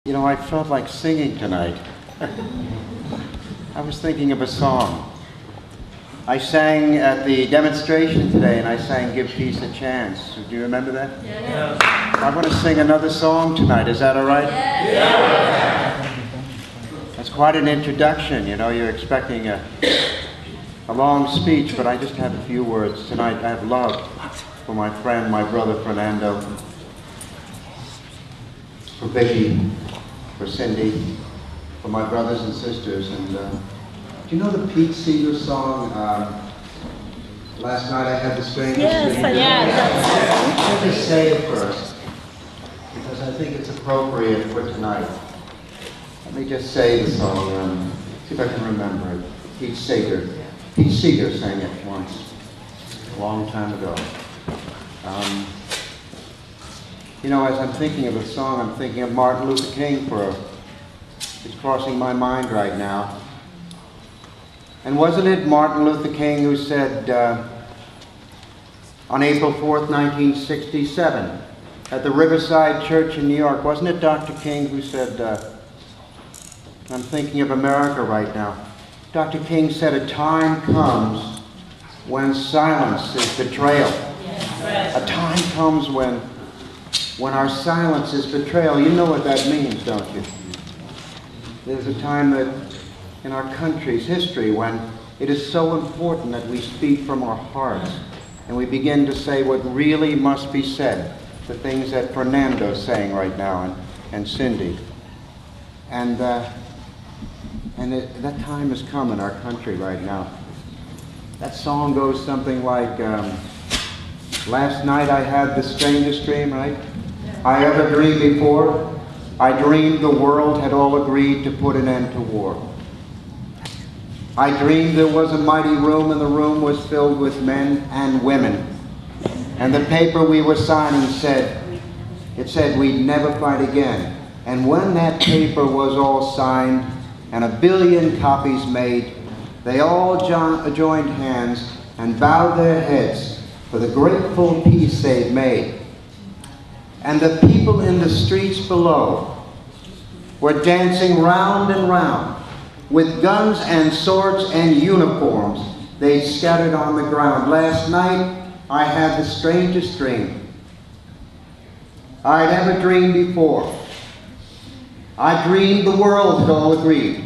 You know, I felt like singing tonight. I was thinking of a song. I sang at the demonstration today, and I sang Give Peace a Chance. Do you remember that? Yeah. I want to sing another song tonight. Is that all right? Yeah. That's quite an introduction. You know, you're expecting a long speech, but I just have a few words tonight. I have love for my friend, my brother Fernando, for Vicki, for Cindy, for my brothers and sisters. And do you know the Pete Seeger song, Last Night I Had the Strangest Dream? Yes, Let me just say it first, because I think it's appropriate for tonight. Let me just say the song, see if I can remember it. Pete Seeger. Pete Seeger sang it once, a long time ago. You know, as I'm thinking of the song, I'm thinking of Martin Luther King it's crossing my mind right now. And wasn't it Martin Luther King who said on April 4th, 1967, at the Riverside Church in New York, wasn't it Dr. King who said, I'm thinking of America right now. Dr. King said, a time comes when silence is betrayal. A time comes when our silence is betrayal. You know what that means, don't you? There's a time that in our country's history when it is so important that we speak from our hearts and we begin to say what really must be said, the things that Fernando's saying right now and Cindy. And that time has come in our country right now. That song goes something like, last night I had the strangest dream, right? I ever dreamed before. I dreamed the world had all agreed to put an end to war. I dreamed there was a mighty room and the room was filled with men and women. And the paper we were signing said we'd never fight again. And when that paper was all signed and 1 billion copies made, they all joined hands and bowed their heads for the grateful peace they'd made. And the people in the streets below were dancing round and round with guns and swords and uniforms they scattered on the ground. Last night I had the strangest dream I'd ever dreamed before. I dreamed the world had all agreed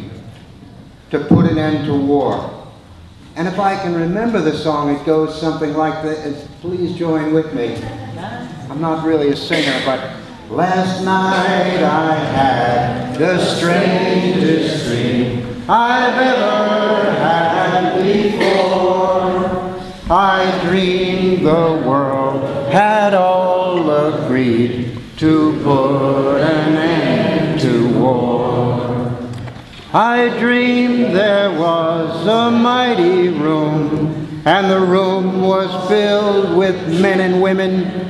to put an end to war. And if I can remember the song, it goes something like this. Please join with me. I'm not really a singer, but last night I had the strangest dream I've ever had before. I dreamed the world had all agreed to put an end to war. I dreamed there was a mighty room, and the room was filled with men and women.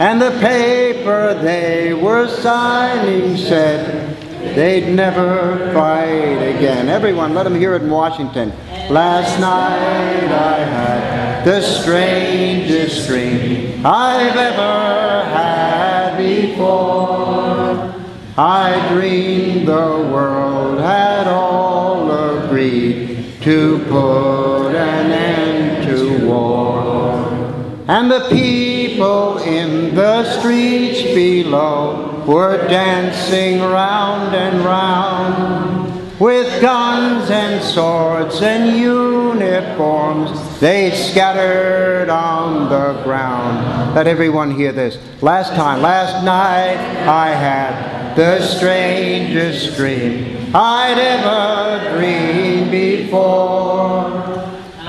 And the paper they were signing said they'd never fight again. Everyone, let them hear it in Washington. Last night I had the strangest dream I've ever had before. I dreamed the world had all agreed to put an end to war. And the people in the streets below were dancing round and round with guns and swords and uniforms they scattered on the ground. Let everyone hear this. Last night I had the strangest dream I'd ever dreamed before.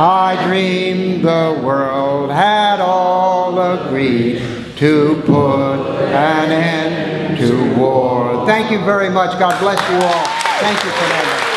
I dreamed the world had all agreed to put an end to war. Thank you very much. God bless you all. Thank you for that.